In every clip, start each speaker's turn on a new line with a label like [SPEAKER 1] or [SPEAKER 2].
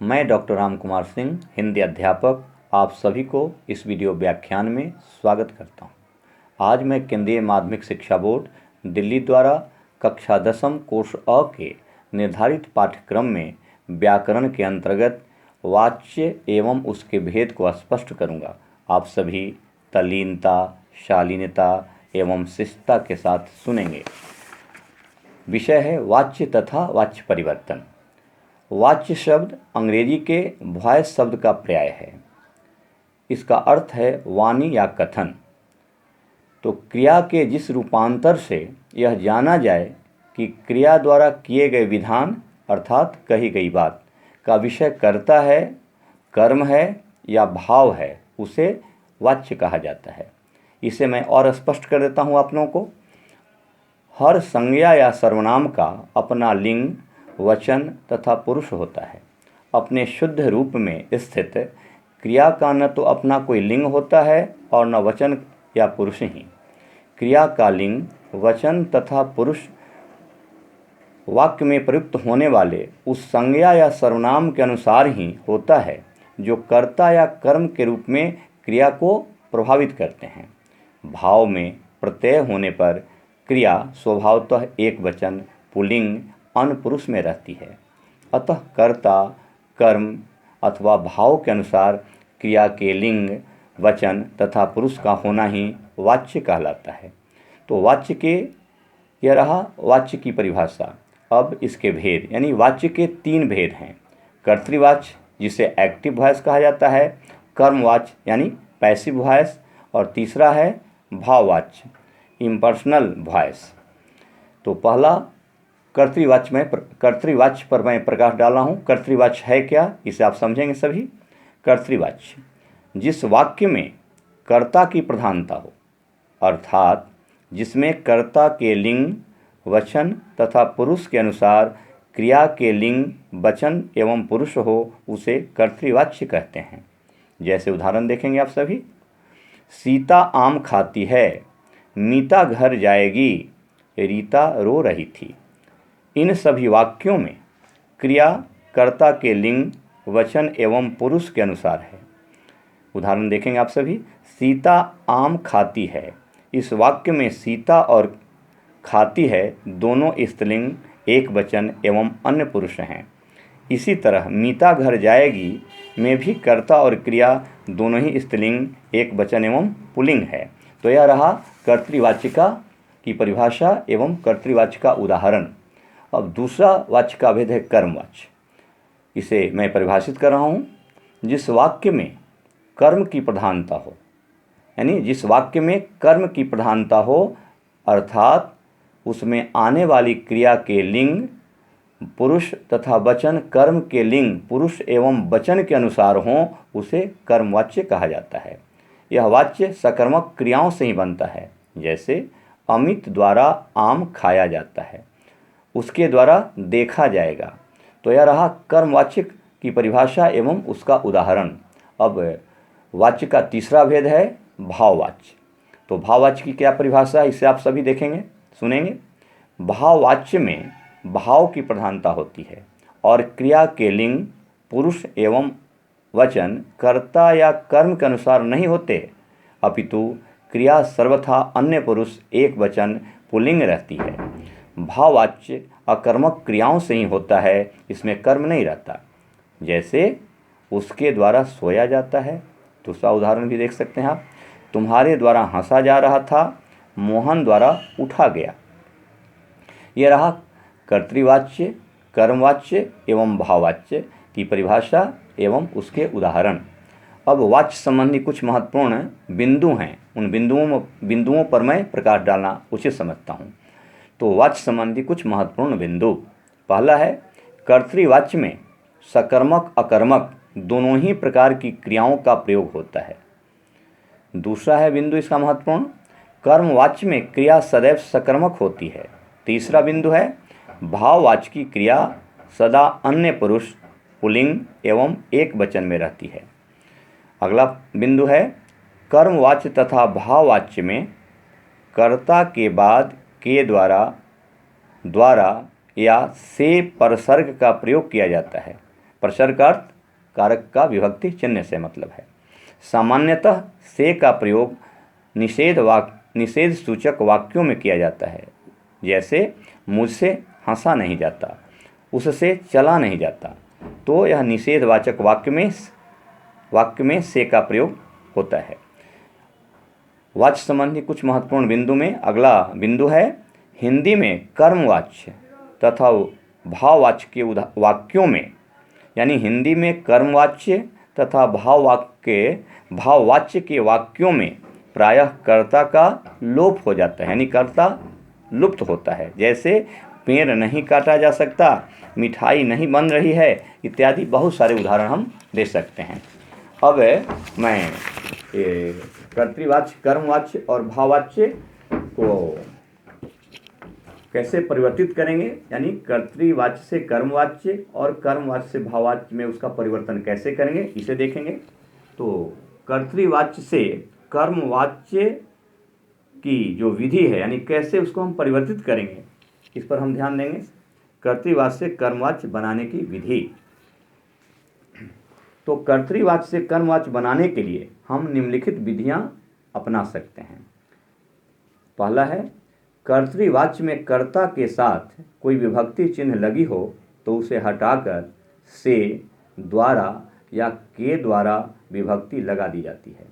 [SPEAKER 1] मैं डॉक्टर राम कुमार सिंह, हिंदी अध्यापक, आप सभी को इस वीडियो व्याख्यान में स्वागत करता हूं। आज मैं केंद्रीय माध्यमिक शिक्षा बोर्ड दिल्ली द्वारा कक्षा 10वीं कोर्स अ के निर्धारित पाठ्यक्रम में व्याकरण के अंतर्गत वाच्य एवं उसके भेद को स्पष्ट करूंगा। आप सभी तल्लीनता, शालीनता एवं शिष्टता के साथ सुनेंगे। विषय है वाच्य तथा वाच्य परिवर्तन। वाच्य शब्द अंग्रेजी के वॉइस शब्द का पर्याय है। इसका अर्थ है वाणी या कथन। तो क्रिया के जिस रूपांतर से यह जाना जाए कि क्रिया द्वारा किए गए विधान अर्थात कही गई बात का विषय कर्ता है, कर्म है या भाव है, उसे वाच्य कहा जाता है। इसे मैं और स्पष्ट कर देता हूँ आप लोगों को। हर संज्ञा या सर्वनाम का अपना लिंग, वचन तथा पुरुष होता है। अपने शुद्ध रूप में स्थित क्रिया का न तो अपना कोई लिंग होता है और न वचन या पुरुष ही। क्रिया का लिंग, वचन तथा पुरुष वाक्य में प्रयुक्त होने वाले उस संज्ञा या सर्वनाम के अनुसार ही होता है जो कर्ता या कर्म के रूप में क्रिया को प्रभावित करते हैं। भाव में प्रत्यय होने पर क्रिया स्वभावतः एक वचन, पुल्लिंग, अन्य पुरुष में रहती है। अतः कर्ता, कर्म अथवा भाव के अनुसार क्रिया के लिंग, वचन तथा पुरुष का होना ही वाच्य कहलाता है। तो वाच्य के यह रहा वाच्य की परिभाषा। अब इसके भेद यानी वाच्य के 3 भेद हैं। कर्तृवाच्य जिसे एक्टिव वॉइस कहा जाता है, कर्मवाच्य यानी पैसिव वॉइस और तीसरा है भाववाच्य इम्पर्सनल वॉइस। तो पहला कर्तृवाच्य पर मैं प्रकाश डाला हूँ। कर्तृवाच्य है क्या, इसे आप समझेंगे सभी। कर्तृवाच्य जिस वाक्य में कर्ता की प्रधानता हो, अर्थात जिसमें कर्ता के लिंग, वचन तथा पुरुष के अनुसार क्रिया के लिंग, वचन एवं पुरुष हो, उसे कर्तृवाच्य कहते हैं। जैसे उदाहरण देखेंगे आप सभी। सीता आम खाती है, मीता घर जाएगी, रीता रो रही थी। इन सभी वाक्यों में क्रिया कर्ता के लिंग, वचन एवं पुरुष के अनुसार है। उदाहरण देखेंगे आप सभी। सीता आम खाती है, इस वाक्य में सीता और खाती है दोनों स्त्रीलिंग, एक वचन एवं अन्य पुरुष हैं। इसी तरह मीता घर जाएगी में भी कर्ता और क्रिया दोनों ही स्त्रीलिंग, एक वचन एवं पुल्लिंग है। तो यह रहा कर्तृवाचिका की परिभाषा एवं कर्तृवाचिका उदाहरण। अब दूसरा वाच्य का भेद है कर्मवाच्य। इसे मैं परिभाषित कर रहा हूँ। जिस वाक्य में कर्म की प्रधानता हो, यानी जिस वाक्य में कर्म की प्रधानता हो, अर्थात उसमें आने वाली क्रिया के लिंग, पुरुष तथा वचन कर्म के लिंग, पुरुष एवं वचन के अनुसार हों, उसे कर्मवाच्य कहा जाता है। यह वाच्य सकर्मक क्रियाओं से ही बनता है। जैसे अमित द्वारा आम खाया जाता है, उसके द्वारा देखा जाएगा। तो यह रहा कर्मवाच्य की परिभाषा एवं उसका उदाहरण। अब वाच्य का तीसरा भेद है भाववाच्य। तो भाववाच्य की क्या परिभाषा है, इसे आप सभी देखेंगे, सुनेंगे। भाववाच्य में भाव की प्रधानता होती है और क्रिया के लिंग, पुरुष एवं वचन कर्ता या कर्म के अनुसार नहीं होते, अपितु क्रिया सर्वथा अन्य पुरुष, एक वचन, पुल्लिंग रहती है। भाववाच्य अकर्मक क्रियाओं से ही होता है, इसमें कर्म नहीं रहता। जैसे उसके द्वारा सोया जाता है। दूसरा उदाहरण भी देख सकते हैं आप। तुम्हारे द्वारा हंसा जा रहा था, मोहन द्वारा उठा गया। यह रहा कर्तृवाच्य, कर्मवाच्य एवं भाववाच्य की परिभाषा एवं उसके उदाहरण। अब वाच्य संबंधी कुछ महत्वपूर्ण बिंदु हैं। उन बिंदुओं पर मैं प्रकाश डालना उचित समझता हूँ। तो वाच्य संबंधी कुछ महत्वपूर्ण बिंदु। पहला है कर्तृवाच्य में सकर्मक अकर्मक दोनों ही प्रकार की क्रियाओं का प्रयोग होता है। दूसरा है बिंदु इसका महत्वपूर्ण, कर्मवाच्य में क्रिया सदैव सकर्मक होती है। तीसरा बिंदु है भाववाच्य की क्रिया सदा अन्य पुरुष, पुल्लिंग एवं एक वचन में रहती है। अगला बिंदु है कर्मवाच्य तथा भाववाच्य में कर्ता के बाद के द्वारा या से परसर्ग का प्रयोग किया जाता है। प्रसर का अर्थ कारक का विभक्ति चिन्ह से मतलब है। सामान्यतः से का प्रयोग निषेध सूचक वाक्यों में किया जाता है, जैसे मुझसे हंसा नहीं जाता, उससे चला नहीं जाता। तो यह निषेधवाचक वाक्य में से का प्रयोग होता है। वाच्य संबंधी कुछ महत्वपूर्ण बिंदु में अगला बिंदु है, हिंदी में कर्मवाच्य तथा भाववाच्य के वाक्यों में, यानी हिंदी में कर्मवाच्य तथा भाववाच्य के वाक्यों में प्रायः कर्ता का लोप हो जाता है, यानी कर्ता लुप्त होता है। जैसे पेड़ नहीं काटा जा सकता, मिठाई नहीं बन रही है, इत्यादि बहुत सारे उदाहरण हम दे सकते हैं। अब मैं कर्तृवाच्य, कर्मवाच्य और भाववाच्य को कैसे परिवर्तित करेंगे, यानी कर्तृवाच्य से कर्मवाच्य और कर्मवाच्य से भाववाच्य में उसका परिवर्तन कैसे करेंगे, इसे देखेंगे। तो कर्तृवाच्य से कर्मवाच्य की जो विधि है, यानी कैसे उसको हम परिवर्तित करेंगे, इस पर हम ध्यान देंगे। कर्तृवाच्य से कर्मवाच्य बनाने की विधि। तो कर्तृवाच्य से कर्मवाच्य बनाने के लिए हम निम्नलिखित विधियां अपना सकते हैं। पहला है, कर्तृवाच्य में कर्ता के साथ कोई विभक्ति चिन्ह लगी हो तो उसे हटाकर से, द्वारा या के द्वारा विभक्ति लगा दी जाती है।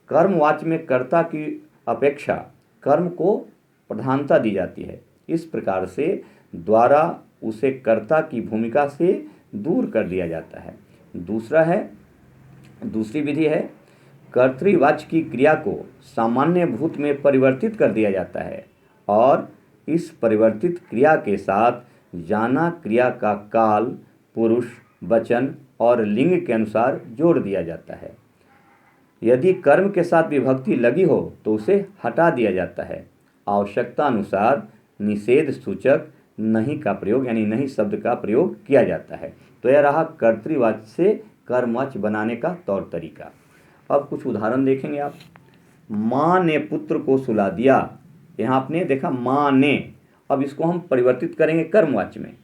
[SPEAKER 1] कर्मवाच्य में कर्ता की अपेक्षा कर्म को प्रधानता दी जाती है। इस प्रकार से द्वारा उसे कर्ता की भूमिका से दूर कर दिया जाता है। दूसरी विधि है, कर्तृवाच्य की क्रिया को सामान्य भूत में परिवर्तित कर दिया जाता है और इस परिवर्तित क्रिया के साथ जाना क्रिया का काल, पुरुष, वचन और लिंग के अनुसार जोड़ दिया जाता है। यदि कर्म के साथ विभक्ति लगी हो तो उसे हटा दिया जाता है। आवश्यकता अनुसार निषेध सूचक नहीं का प्रयोग, यानी नहीं शब्द का प्रयोग किया जाता है। तो यह रहा कर्तृवाच्य से कर्मवाच्य बनाने का तौर तरीका। अब कुछ उदाहरण देखेंगे आप। माँ ने पुत्र को सुला दिया, यहाँ आपने देखा माँ ने, अब इसको हम परिवर्तित करेंगे कर्मवाच्य में।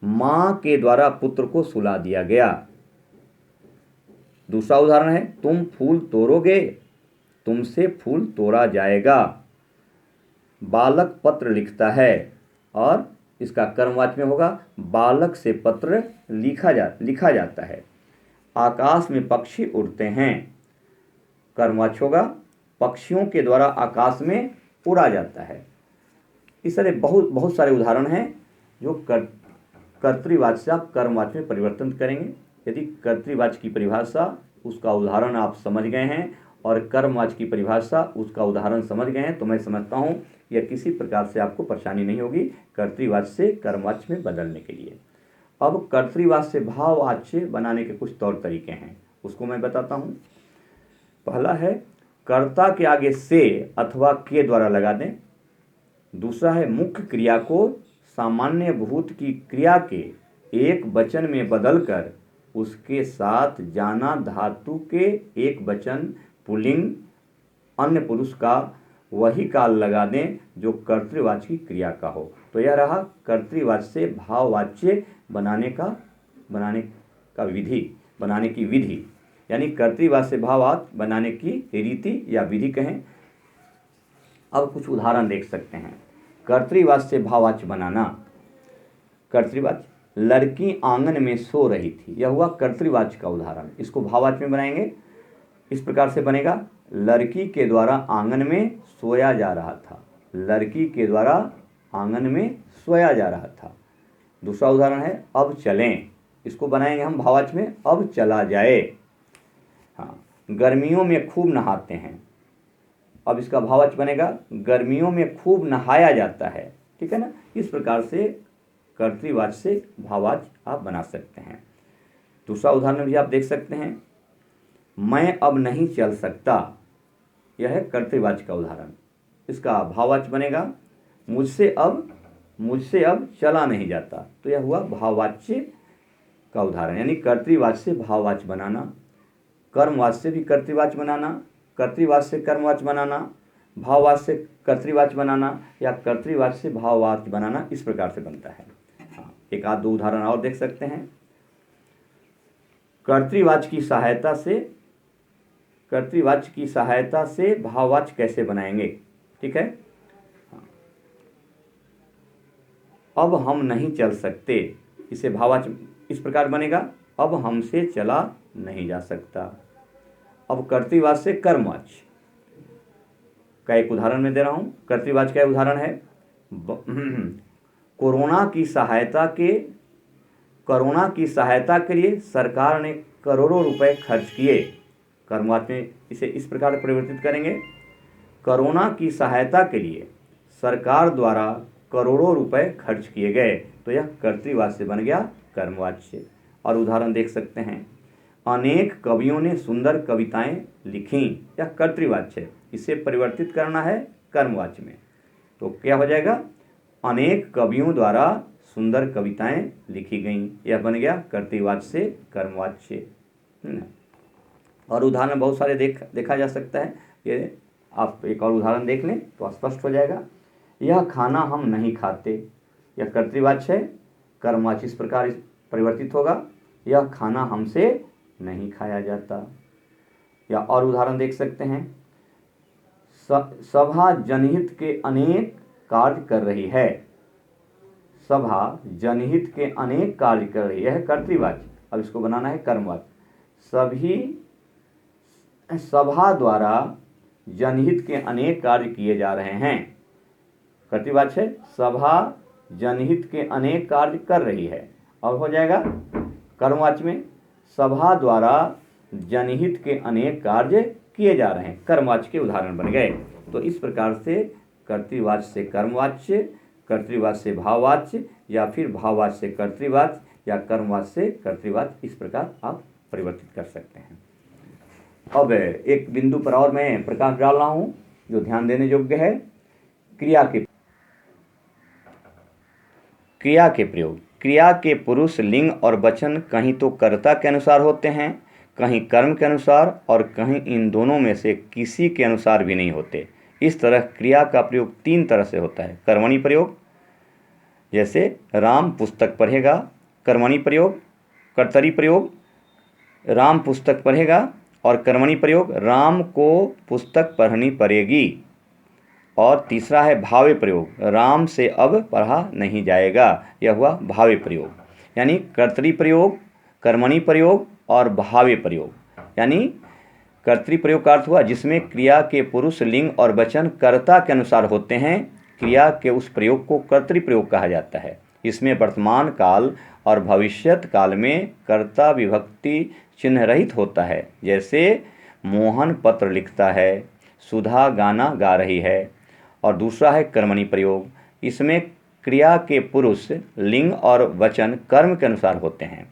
[SPEAKER 1] माँ के द्वारा पुत्र को सुला दिया गया। दूसरा उदाहरण है, तुम फूल तोड़ोगे, तुमसे फूल तोड़ा जाएगा। बालक पत्र लिखता है और इसका कर्मवाच्य में होगा बालक से पत्र लिखा जाता है। आकाश में पक्षी उड़ते हैं, कर्मवाच्य होगा पक्षियों के द्वारा आकाश में उड़ा जाता है। इस तरह बहुत सारे उदाहरण हैं जो कर्तृवाच्य से आप कर्मवाच्य में परिवर्तन करेंगे। यदि कर्तृवाच्य की परिभाषा, उसका उदाहरण आप समझ गए हैं और कर्मवाच्य की परिभाषा, उसका उदाहरण समझ गए हैं, तो मैं समझता हूँ यह किसी प्रकार से आपको परेशानी नहीं होगी कर्तृवाच्य से कर्मवाच्य में बदलने के लिए। अब कर्तृवाच्य से भाववाच्य बनाने के कुछ तौर तरीके हैं, उसको मैं बताता हूँ। पहला है, कर्ता के आगे से अथवा के द्वारा लगा दें। दूसरा है, मुख्य क्रिया को सामान्य भूत की क्रिया के एक वचन में बदलकर उसके साथ जाना धातु के एक वचन पुल्लिंग अन्य पुरुष का वही काल लगा दें जो कर्तृवाच्य की क्रिया का हो। तो यह रहा कर्तृवाच्य से भाववाच्य बनाने की विधि, यानी कर्तृवाच्य से भाववाच्य बनाने की रीति या विधि कहें। अब कुछ उदाहरण देख सकते हैं। कर्तृवाच्य से भाववाच्य बनाना। कर्तृवाच्य, लड़की आंगन में सो रही थी, यह हुआ कर्तृवाच्य का उदाहरण। इसको भाववाच्य में बनाएंगे, इस प्रकार से बनेगा, लड़की के द्वारा आंगन में सोया जा रहा था। लड़की के द्वारा आंगन में सोया जा रहा था। दूसरा उदाहरण है, अब चलें, इसको बनाएंगे हम भाववाच्य में, अब चला जाए। हाँ, गर्मियों में खूब नहाते हैं, अब इसका भाववाच्य बनेगा, गर्मियों में खूब नहाया जाता है। ठीक है ना। इस प्रकार से कर्तृवाच्य से भाववाच्य आप बना सकते हैं। दूसरा उदाहरण भी आप देख सकते हैं, मैं अब नहीं चल सकता, यह है कर्तृवाच्य का उदाहरण। इसका भाववाच्य बनेगा, मुझसे अब चला नहीं जाता। तो यह हुआ भाववाच्य का उदाहरण, यानी कर्तृवाच्य से भाववाच्य बनाना, कर्मवाच्य से भी कर्तृवाच्य बनाना, कर्तृवाच्य से कर्मवाच्य बनाना, भाववाच्य से कर्तृवाच्य बनाना या कर्तृवाच्य से भाववाच्य बनाना, इस प्रकार से बनता है। हाँ, एक आध दो उदाहरण और देख सकते हैं। कर्तृवाच्य की सहायता से भाववाच्य कैसे बनाएंगे। ठीक है, अब हम नहीं चल सकते, इसे भाववाच्य इस प्रकार बनेगा, अब हमसे चला नहीं जा सकता। अब कर्तृवाच्य से कर्मवाच्य का एक उदाहरण मैं दे रहा हूं। कर्तृवाच्य का उदाहरण है कोरोना की सहायता के लिए सरकार ने करोड़ों रुपए खर्च किए। कर्मवाच्य में इसे इस प्रकार परिवर्तित करेंगे, कोरोना की सहायता के लिए सरकार द्वारा करोड़ों रुपए खर्च किए गए, तो यह कर्तृवाच्य बन गया कर्मवाच्य। और उदाहरण देख सकते हैं, अनेक कवियों ने सुंदर कविताएं लिखी, यह कर्तृवाच्य है, इसे परिवर्तित करना है कर्मवाच्य में, तो क्या हो जाएगा, अनेक कवियों द्वारा सुंदर कविताएं लिखी गईं, यह बन गया कर्तृवाच्य से कर्मवाच्य। और उदाहरण बहुत सारे देखा जा सकता है, ये आप एक और उदाहरण देख लें तो स्पष्ट हो जाएगा। यह खाना हम नहीं खाते, यह कर्तृवाच्य है, कर्मवाच्य इस प्रकार परिवर्तित होगा, यह खाना हमसे नहीं खाया जाता। या और उदाहरण देख सकते हैं, सभा जनहित के अनेक कार्य कर रही है, सभा जनहित के अनेक कार्य कर रही है, कर्तृवाच्य। अब इसको बनाना है कर्मवाच्य। सभा द्वारा जनहित के अनेक कार्य किए जा रहे हैं, कर्तृवाच्य है, सभा जनहित के अनेक कार्य कर रही है। अब हो जाएगा कर्मवाच्य में, सभा द्वारा जनहित के अनेक कार्य किए जा रहे हैं, कर्मवाच्य के उदाहरण बन गए। तो इस प्रकार से कर्तृवाच्य से कर्मवाच्य, कर्तृवाच्य से भाववाच्य, या फिर भाववाच्य से कर्तृवाच्य, या कर्मवाच्य से कर्तृवाच्य, इस प्रकार आप परिवर्तित कर सकते हैं। अब एक बिंदु पर और मैं प्रकाश डाल रहा हूं जो ध्यान देने योग्य है, क्रिया के प्रयोग। क्रिया के पुरुष, लिंग और वचन कहीं तो कर्ता के अनुसार होते हैं, कहीं कर्म के अनुसार, और कहीं इन दोनों में से किसी के अनुसार भी नहीं होते। इस तरह क्रिया का प्रयोग 3 तरह से होता है। कर्मणि प्रयोग, जैसे राम पुस्तक पढ़ेगा, कर्मणि प्रयोग। कर्तरी प्रयोग, राम पुस्तक पढ़ेगा, और कर्मणि प्रयोग, राम को पुस्तक पढ़नी पड़ेगी। और तीसरा है भावे प्रयोग, राम से अब पढ़ा नहीं जाएगा, यह हुआ भावे प्रयोग। यानी कर्तरी प्रयोग, कर्मणि प्रयोग और भावे प्रयोग। यानी कर्तरी प्रयोग का अर्थ हुआ जिसमें क्रिया के पुरुष, लिंग और वचन कर्ता के अनुसार होते हैं, क्रिया के उस प्रयोग को कर्तरी प्रयोग कहा जाता है। इसमें वर्तमान काल और भविष्यत काल में कर्ता विभक्ति चिन्ह रहित होता है, जैसे मोहन पत्र लिखता है, सुधा गाना गा रही है। और दूसरा है कर्मणि प्रयोग, इसमें क्रिया के पुरुष, लिंग और वचन कर्म के अनुसार होते हैं।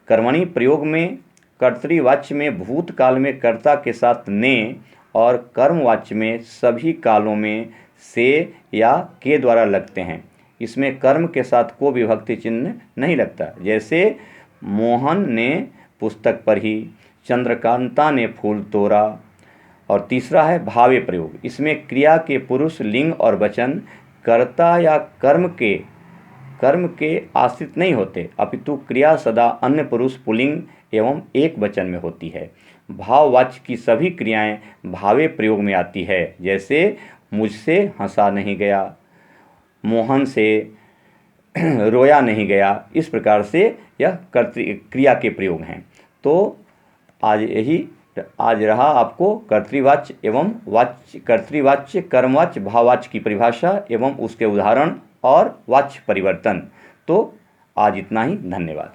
[SPEAKER 1] कर्मणि प्रयोग में कर्तृवाच्य में भूतकाल में कर्ता के साथ ने, और कर्मवाच्य में सभी कालों में से या के द्वारा लगते हैं। इसमें कर्म के साथ को विभक्ति चिन्ह नहीं लगता, जैसे मोहन ने पुस्तक पढ़ी, चंद्रकांता ने फूल तोड़ा। और तीसरा है भावे प्रयोग, इसमें क्रिया के पुरुष, लिंग और वचन कर्ता या कर्म के आश्रित नहीं होते, अपितु क्रिया सदा अन्य पुरुष, पुल्लिंग एवं एक वचन में होती है। भाववाच्य की सभी क्रियाएं भावे प्रयोग में आती है, जैसे मुझसे हंसा नहीं गया, मोहन से रोया नहीं गया। इस प्रकार से यह क्रिया के प्रयोग हैं। तो आज रहा आपको कर्तृवाच्य एवं वाच्य, कर्तृवाच्य, कर्मवाच्य, भाववाच्य की परिभाषा एवं उसके उदाहरण और वाच्य परिवर्तन। तो आज इतना ही, धन्यवाद।